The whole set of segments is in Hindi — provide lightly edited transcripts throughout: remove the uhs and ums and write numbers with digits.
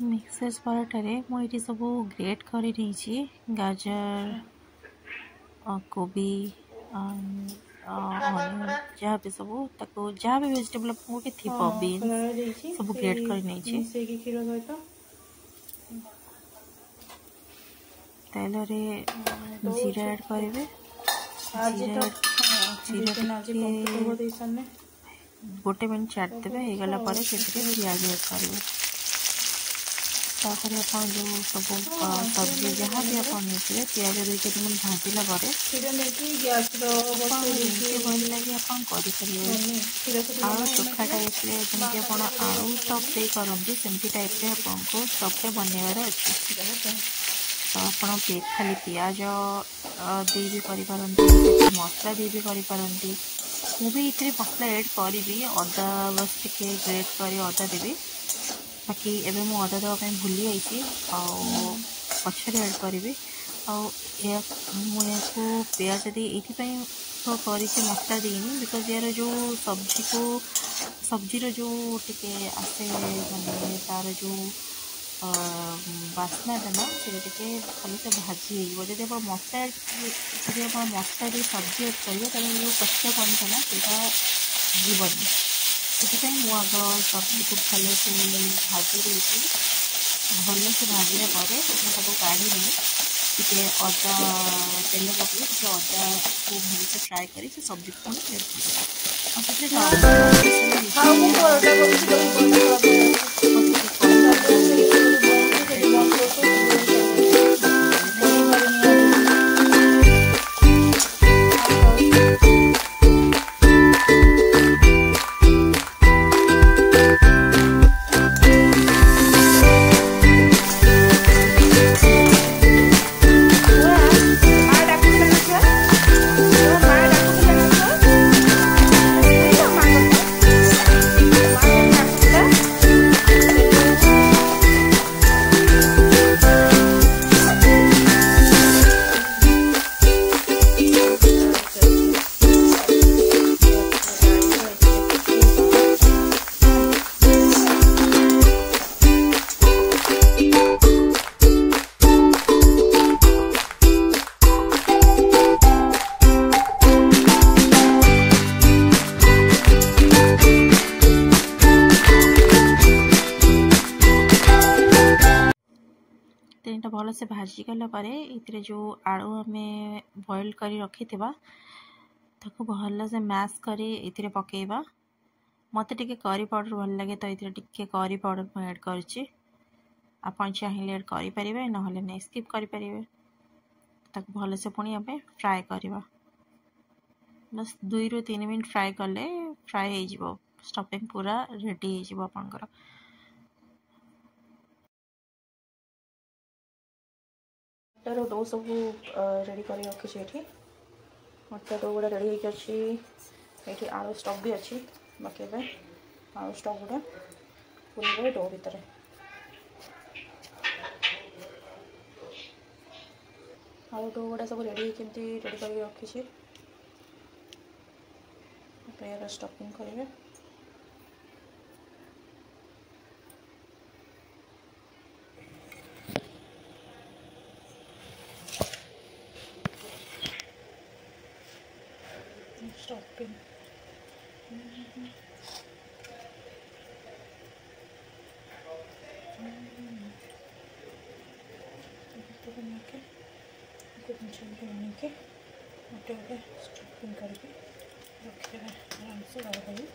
मिक्सर पराठे मुझे सब ग्रेट कर गाजर कोबी अनियन जहाँ भी सब जहाँ भी वेजिटेबल गोटे थी बीन्स सब ग्रेट कर क्षीर सहित तेल रे जीरा ऐड करेंगे गोटे मिनट छाड़देवे हो गला पियाज ऐड करेंगे तापर आप जो सब सब्जी जहाँ भी आप पियाज 2-3 मिनट भाजिला भल लगे आप आलू चोखा टाइप जमी आप आलू स्टफ दे करती सेमती टाइप आपको स्टफटा बनवार अच्छे तो आप खाली पियाज दे भी कर मसला दे भी करपारती मुझे ये मसला ऐड करी अदा बस टे ग्रेट कर अदा देवी बाकी एबे मु अदा देवाई भूली जाइए पचर ऐड करी मुझे पियाज दी ये तो कर मसला देनी बिकज यार जो सब्जी जो टे आसे माने तार जो बास्नाटा ना से खाली से भाजी जब आप मसला जब आप मसला दी सब्जी ऐड करेंगे जो कच्चा कंठा ना सीटा जीवन से आग सब्जी को भल से भाजी देती भल से भाजला सब काढ़ी टे अदा तेल पकड़े टे अदा को भल से फ्राए कर सब्जी को भल से भाजी गला ये जो आलू आम बॉइल कर रखी भल से मैश कर पकेबा मत टे करी पाउडर भल लगे तो ये टे करी पाउडर मैं ऐड करची आप चाहिए ऐड करें ना नहीं स्किप करें भल से पुणी आम फ्राए करवा बस 2-3 मिनट फ्राए कले फ्राए हो स्टफिंग पूरा रेडी हो आपंकर मटर डो सब रेडी कर रखी मटर डो गुड़ा रेडी होती आलू स्टफ भी अच्छी बाकी आलू स्टफ गुड़ा पूरे डो भितर आलू डो गुड़ा सब रेडी रेडी कर रखी स्टफिंग करेंगे स्टफिंग बना के बना के गोटे गोटे स्टफिंग करके रखिए आराम से रही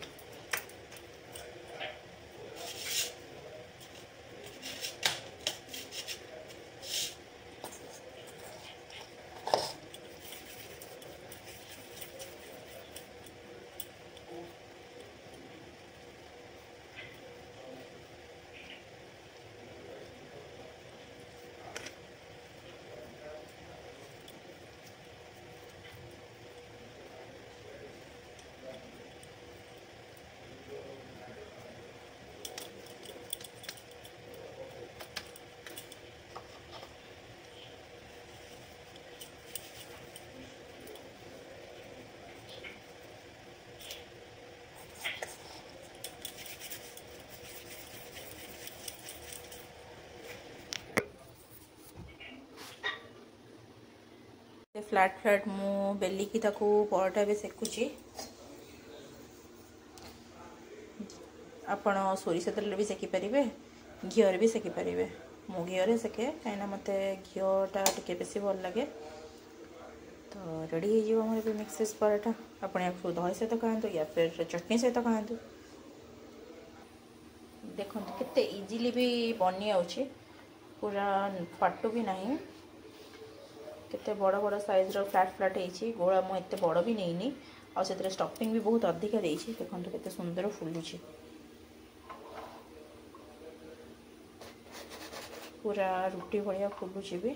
फ्लैट फ्लैट मु बेलिकी ताकू परोटा भी सेकुची। आपण सोरिष तेल भी सेकी पारे, घीर भी सेकी पारे। मु घीर सेके कहीं मत घीटा टे बेसी भल लगे। तो रेडी हो मोर मिक्स वेज पराठा। आपण या दही सहित खातु या फिर चटनी सहित खातु। देखो केते इजीली भी बनी आउची, पूरा फाटू भी नहीं। केते बड़ बड़ साइज रो फ्लैट फ्लैट होइची। गोला मु एते बड़ भी नहींनी आ सेतरे स्टफिंग भी बहुत अधिक देइची। देखो केते सुंदर फुलुची, पूरा रुटी भलिया फुलुची भी।